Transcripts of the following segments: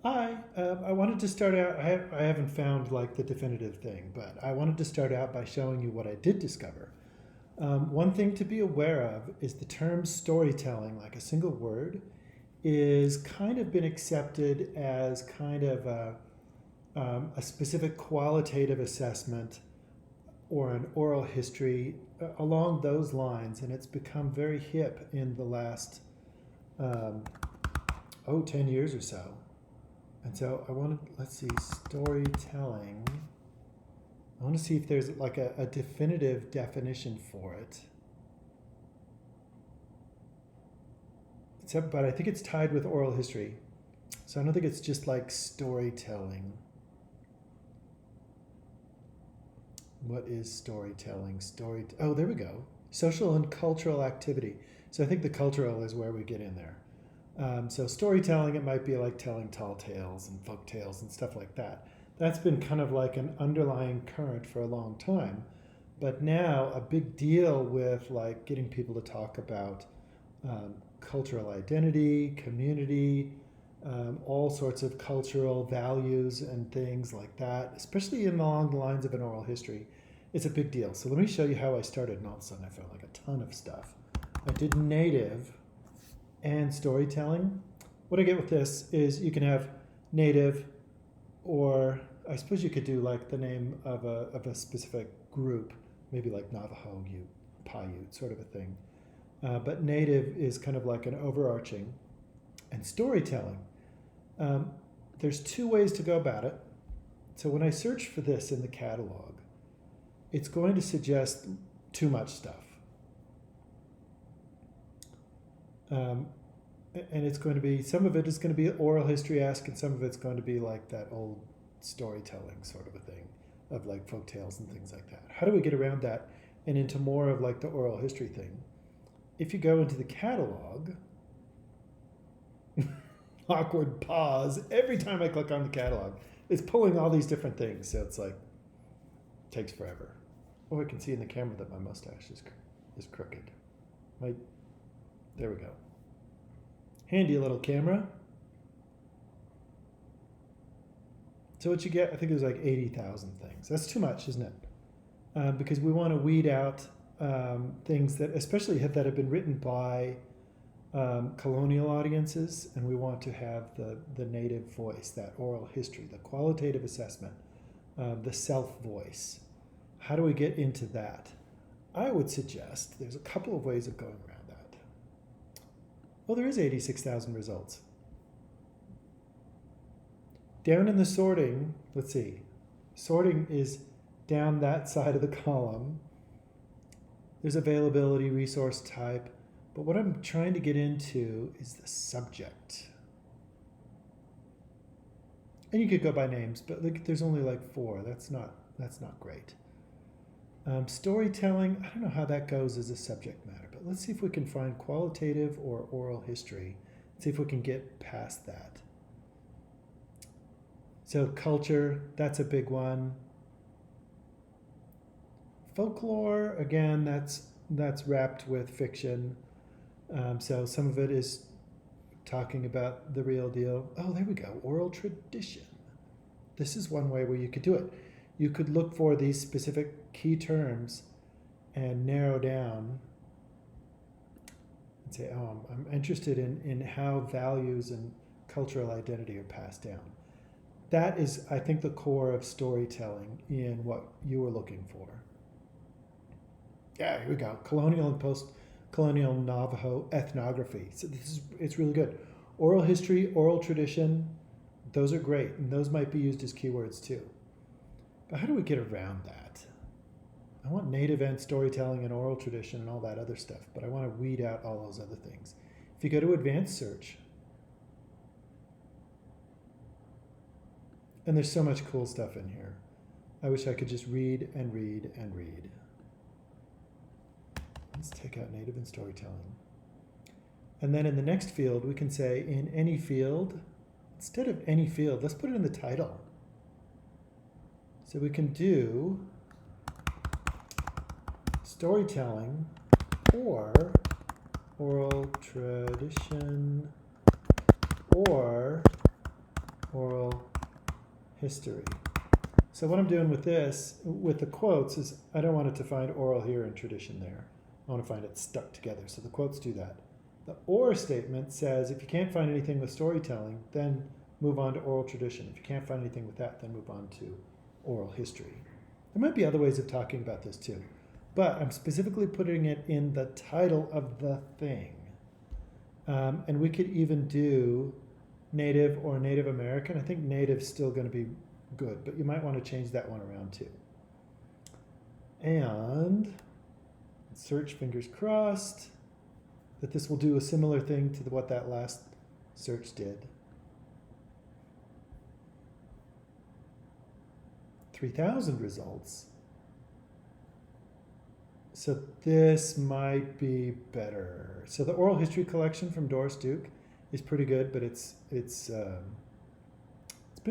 Hi, I wanted to start out. I haven't found like the definitive thing, but I wanted to start out by showing you what I did discover. One thing to be aware of is the term storytelling, like a single word, is kind of been accepted as kind of a specific qualitative assessment or an oral history along those lines, and it's become very hip in the last um, 10 years or so. And so I want to, let's see, storytelling. I want to see if there's like a definitive definition for it. Except, but I think it's tied with oral history. So I don't think it's just like storytelling. What is storytelling? Oh, there we go. Social and cultural activity. So I think the cultural is where we get in there. So storytelling, it might be like telling tall tales and folk tales and stuff like that. That's been kind of like an underlying current for a long time. But now a big deal with like getting people to talk about cultural identity, community, all sorts of cultural values and things like that, especially along the lines of an oral history. It's a big deal. So let me show you how I started, and all of a sudden I found like a ton of stuff. I did native and storytelling. What I get with this is you can have native, or I suppose you could do like the name of a specific group, maybe like Navajo Ute, Paiute, sort of a thing. But native is kind of like an overarching. And storytelling, um, there's two ways to go about it. So when I search for this in the catalog, it's going to suggest too much stuff. Um, and it's going to be, some of it is going to be oral history-esque, and some of it's going to be like that old storytelling sort of a thing, of like folk tales and things like that. How do we get around that and into more of like the oral history thing? If you go into the catalog, awkward pause every time I click on the catalog, it's pulling all these different things, so it's like takes forever. Oh, I can see in the camera that my mustache is crooked. There we go. Handy little camera. So what you get, I think there's like 80,000 things. That's too much, isn't it? Because we want to weed out things that, especially that have been written by colonial audiences, and we want to have the native voice, that oral history, the qualitative assessment, the self voice. How do we get into that? I would suggest there's a couple of ways of going around that. Well, there is 86,000 results. Down in the sorting, let's see, sorting is down that side of the column. There's availability, resource type, but what I'm trying to get into is the subject. And you could go by names, but like, there's only like 4. That's not great. Storytelling, I don't know how that goes as a subject matter, but let's see if we can find qualitative or oral history. See if we can get past that. So culture, that's a big one. Folklore, again, that's wrapped with fiction. So some of it is talking about the real deal. Oh, there we go. Oral tradition. This is one way where you could do it. You could look for these specific key terms and narrow down and say, oh, I'm interested in how values and cultural identity are passed down. That is, I think, the core of storytelling in what you were looking for. Yeah, here we go. Colonial and post-colonial Navajo ethnography. So it's really good. Oral history, oral tradition, those are great, and those might be used as keywords too. But how do we get around that? I want native and storytelling and oral tradition and all that other stuff, but I want to weed out all those other things. If you go to advanced search, and there's so much cool stuff in here. I wish I could just read and read and read. Let's take out native and storytelling. And then in the next field, we can say in any field, instead of any field, let's put it in the title. So we can do storytelling or oral tradition or history. So what I'm doing with this, with the quotes, is I don't want it to find oral here and tradition there. I want to find it stuck together. So the quotes do that. The or statement says if you can't find anything with storytelling, then move on to oral tradition. If you can't find anything with that, then move on to oral history. There might be other ways of talking about this too, but I'm specifically putting it in the title of the thing. And we could even do Native or Native American. I think Native's still going to be good, but you might want to change that one around too. And search, fingers crossed, that this will do a similar thing to what that last search did. 3,000 results. So this might be better. So the oral history collection from Doris Duke is pretty good, but it's been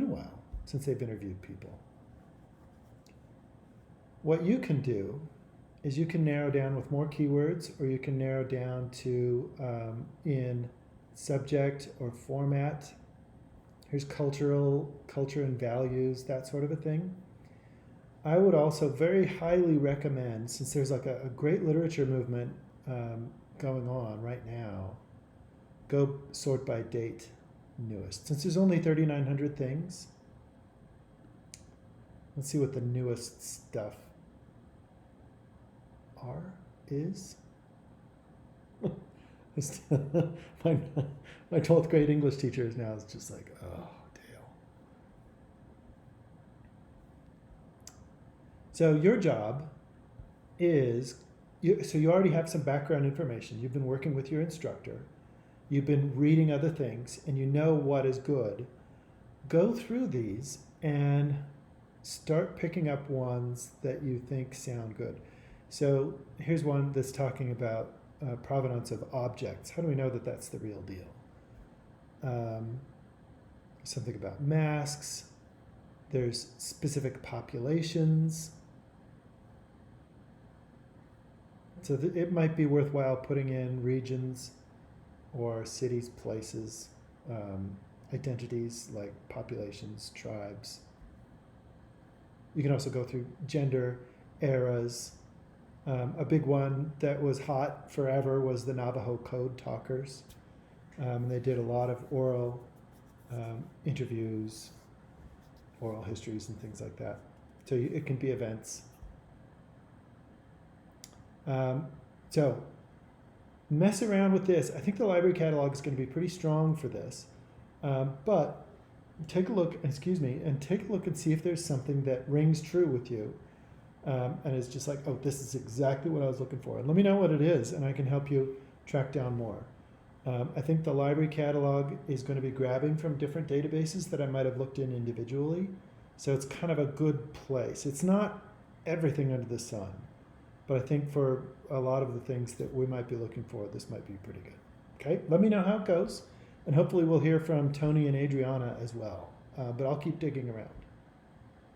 a while since they've interviewed people. What you can do is you can narrow down with more keywords, or you can narrow down to in subject or format. Here's culture and values, that sort of a thing. I would also very highly recommend, since there's like a great literature movement going on right now, go sort by date newest. Since there's only 3,900 things, let's see what the newest stuff is. my 12th grade English teacher is now just like, oh, Dale. So your job is, so you already have some background information. You've been working with your instructor. You've been reading other things, and you know what is good. Go through these and start picking up ones that you think sound good. So here's one that's talking about provenance of objects. How do we know that that's the real deal? Something about masks. There's specific populations. So it might be worthwhile putting in regions or cities, places, identities like populations, tribes. You can also go through gender, eras. A big one that was hot forever was the Navajo Code Talkers. They did a lot of oral interviews, oral histories, and things like that. So it can be events. So mess around with this. I think the library catalog is going to be pretty strong for this. But take a look, and take a look and see if there's something that rings true with you. And it's just like, oh, this is exactly what I was looking for. And let me know what it is, and I can help you track down more. I think the library catalog is going to be grabbing from different databases that I might have looked in individually. So it's kind of a good place. It's not everything under the sun, but I think for a lot of the things that we might be looking for, this might be pretty good. Okay, let me know how it goes, and hopefully we'll hear from Tony and Adriana as well. But I'll keep digging around.